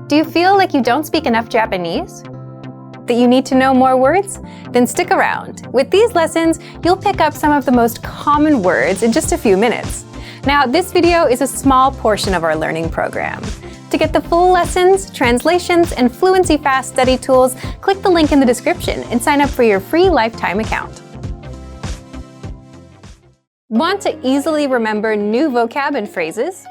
Do you feel like you don't speak enough Japanese? That you need to know more words? Then stick around. With these lessons, you'll pick up some of the most common words in just a few minutes. Now, this video is a small portion of our learning program. To get the full lessons, translations, and Fluency Fast study tools, click the link in the description and sign up for your free lifetime account. Want to easily remember new vocab and phrases?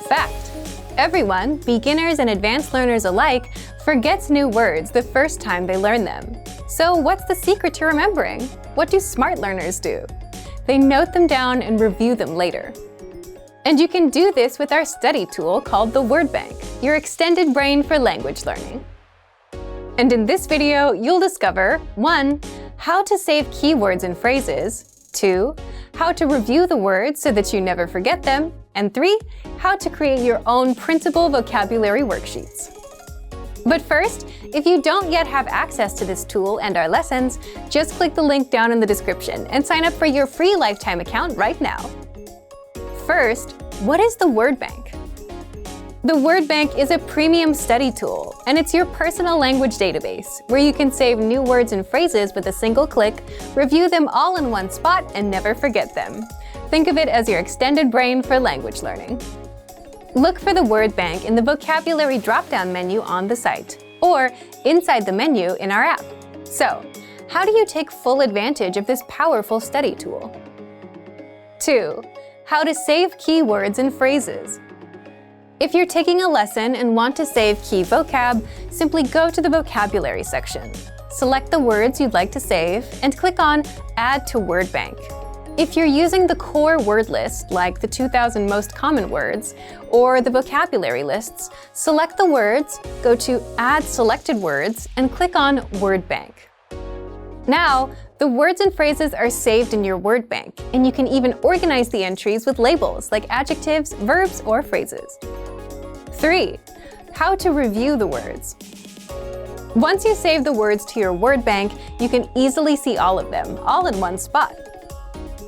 Fact: everyone, beginners and advanced learners alike, forgets new words the first time they learn them. So what's the secret to remembering? What do smart learners do? They note them down and review them later. And you can do this with our study tool called the Word Bank, your extended brain for language learning. And in this video, you'll discover 1. How to save keywords and phrases, 2. How to review the words so that you never forget them, and 3. How to create your own printable vocabulary worksheets. But first, if you don't yet have access to this tool and our lessons, just click the link down in the description and sign up for your free lifetime account right now. First, what is the Word Bank? The Word Bank is a premium study tool, and it's your personal language database where you can save new words and phrases with a single click, review them all in one spot, and never forget them. Think of it as your extended brain for language learning. Look for the Word Bank in the vocabulary drop-down menu on the site, or inside the menu in our app. So, how do you take full advantage of this powerful study tool? 2. How to save keywords and phrases. If you're taking a lesson and want to save key vocab, simply go to the vocabulary section. Select the words you'd like to save and click on Add to Word Bank. If you're using the core word list, like the 2,000 most common words, or the vocabulary lists, select the words, go to Add Selected Words, and click on Word Bank. Now, the words and phrases are saved in your Word Bank, and you can even organize the entries with labels like adjectives, verbs, or phrases. 3. How to review the words. Once you save the words to your Word Bank, you can easily see all of them, all in one spot.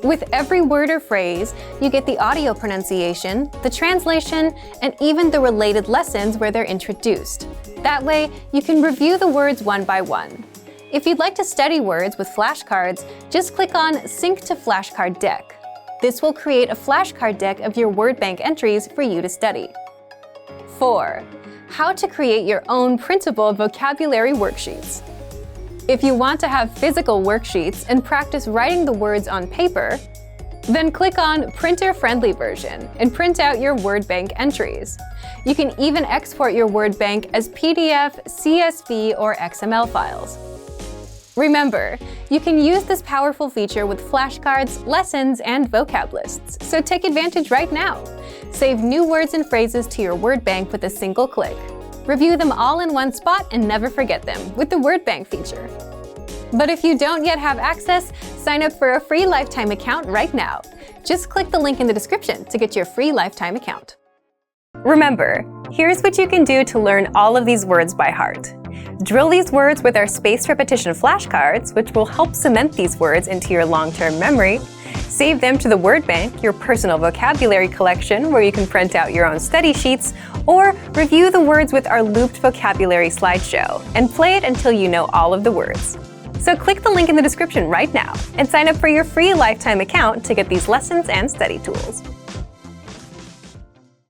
With every word or phrase, you get the audio pronunciation, the translation, and even the related lessons where they're introduced. That way, you can review the words one by one. If you'd like to study words with flashcards, just click on Sync to Flashcard Deck. This will create a flashcard deck of your Word Bank entries for you to study. 4. How to create your own printable vocabulary worksheets. If you want to have physical worksheets and practice writing the words on paper, then click on Printer-Friendly Version and print out your Word Bank entries. You can even export your Word Bank as PDF, CSV, or XML files. Remember, you can use this powerful feature with flashcards, lessons, and vocab lists, so take advantage right now. Save new words and phrases to your Word Bank with a single click. Review them all in one spot and never forget them with the Word Bank feature. But if you don't yet have access, sign up for a free lifetime account right now. Just click the link in the description to get your free lifetime account. Remember, here's what you can do to learn all of these words by heart. Drill these words with our spaced repetition flashcards, which will help cement these words into your long-term memory. Save them to the Word Bank, your personal vocabulary collection where you can print out your own study sheets, or review the words with our looped vocabulary slideshow and play it until you know all of the words. So click the link in the description right now and sign up for your free lifetime account to get these lessons and study tools.